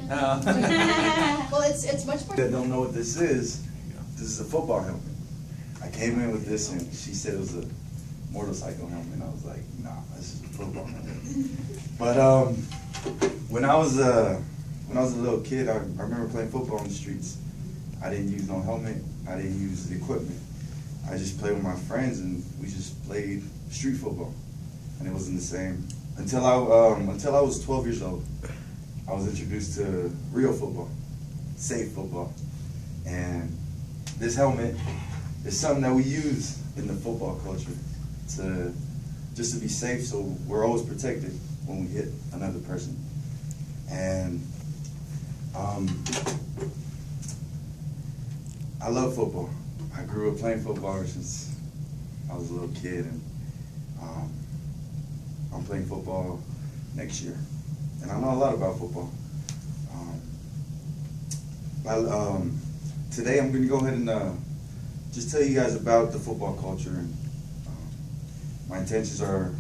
Well, it's much more. That don't know what this is a football helmet. I came in with this and she said it was a motorcycle helmet, and I was like, nah, this is a football helmet. But when I was a little kid, I remember playing football on the streets. I didn't use no helmet. I didn't use the equipment. I just played with my friends, and we just played street football, and it wasn't the same until I was 12 years old. I was introduced to real football, safe football, and this helmet is something that we use in the football culture just to be safe, so we're always protected when we hit another person. And I love football. I grew up playing football since I was a little kid, and I'm playing football next year. And I know a lot about football. Today I'm going to go ahead and just tell you guys about the football culture, and my intentions are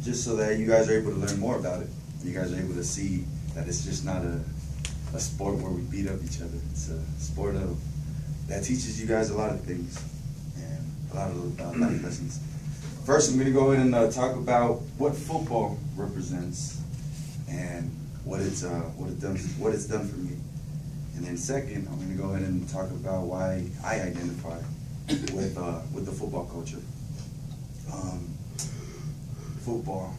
just so that you guys are able to learn more about it. You guys are able to see that it's just not a sport where we beat up each other. It's a sport that teaches you guys a lot of things and a lot of lessons. First, I'm going to go ahead and talk about what football represents and what it's done for me. And then second, I'm going to go ahead and talk about why I identify with the football culture. Football.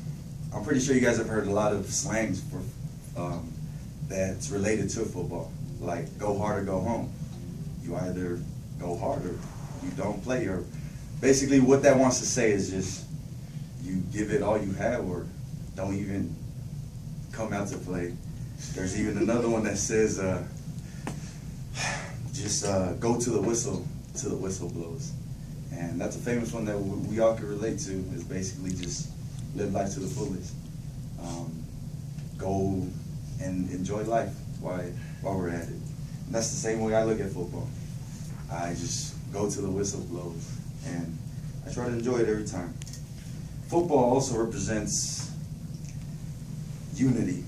I'm pretty sure you guys have heard a lot of slangs for that's related to football, like go hard or go home. You either go hard or you don't play, or basically what that wants to say is just you give it all you have or don't even come out to play. There's even another one that says just go to the whistle till the whistle blows. And that's a famous one that we all can relate to, is basically just live life to the fullest. Go and enjoy life while we're at it. And that's the same way I look at football. I just go till the whistle blows, and I try to enjoy it every time. Football also represents unity.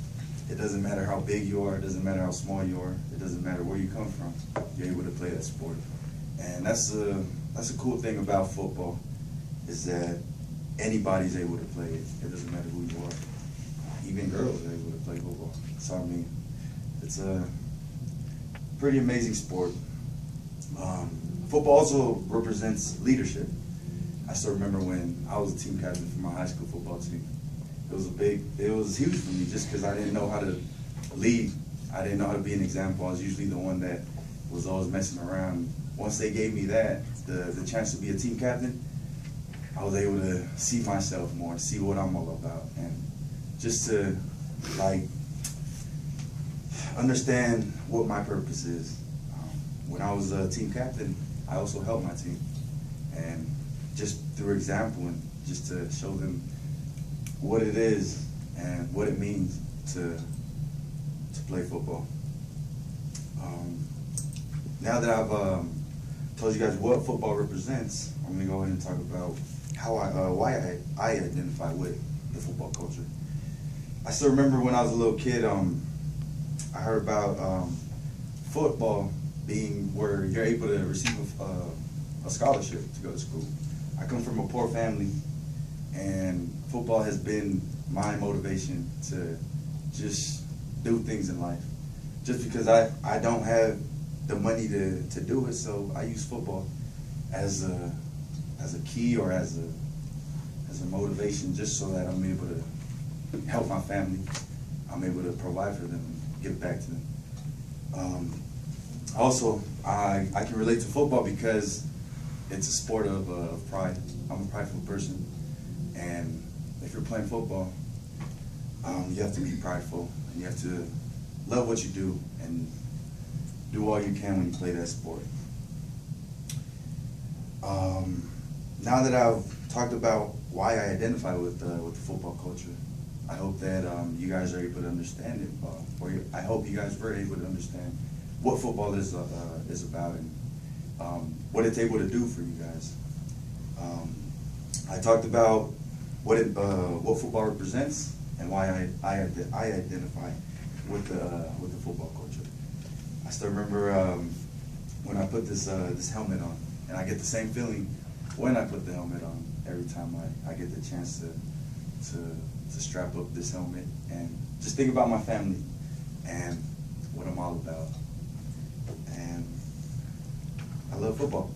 It doesn't matter how big you are, it doesn't matter how small you are, it doesn't matter where you come from, you're able to play that sport. And that's a cool thing about football, is that anybody's able to play it. It doesn't matter who you are. Even girls are able to play football. So I mean, it's a pretty amazing sport. Football also represents leadership. I still remember when I was a team captain for my high school football team. It was huge for me just because I didn't know how to lead. I didn't know how to be an example. I was usually the one that was always messing around. Once they gave me that, the chance to be a team captain, I was able to see myself more, see what I'm all about, and just to like understand what my purpose is. When I was a team captain, I also helped my team, and just through example and just to show them what it is and what it means to play football. Now that I've told you guys what football represents, I'm going to go ahead and talk about why I identify with the football culture. I still remember when I was a little kid, I heard about football being where you're able to receive a scholarship to go to school. I come from a poor family, and football has been my motivation to just do things in life. Just because I don't have the money to do it, so I use football as a key or as a motivation, just so that I'm able to help my family. I'm able to provide for them and give back to them. Also, I can relate to football because it's a sport of pride. I'm a prideful person, and if you're playing football, you have to be prideful, and you have to love what you do and do all you can when you play that sport. Now that I've talked about why I identify with the football culture, I hope that you guys are able to understand it, or I hope you guys were able to understand what football is about and what it's able to do for you guys. I talked about what football represents and why I identify. with the football culture. I still remember when I put this this helmet on, and I get the same feeling when I put the helmet on every time I get the chance to strap up this helmet and just think about my family and what I'm all about. And I love football.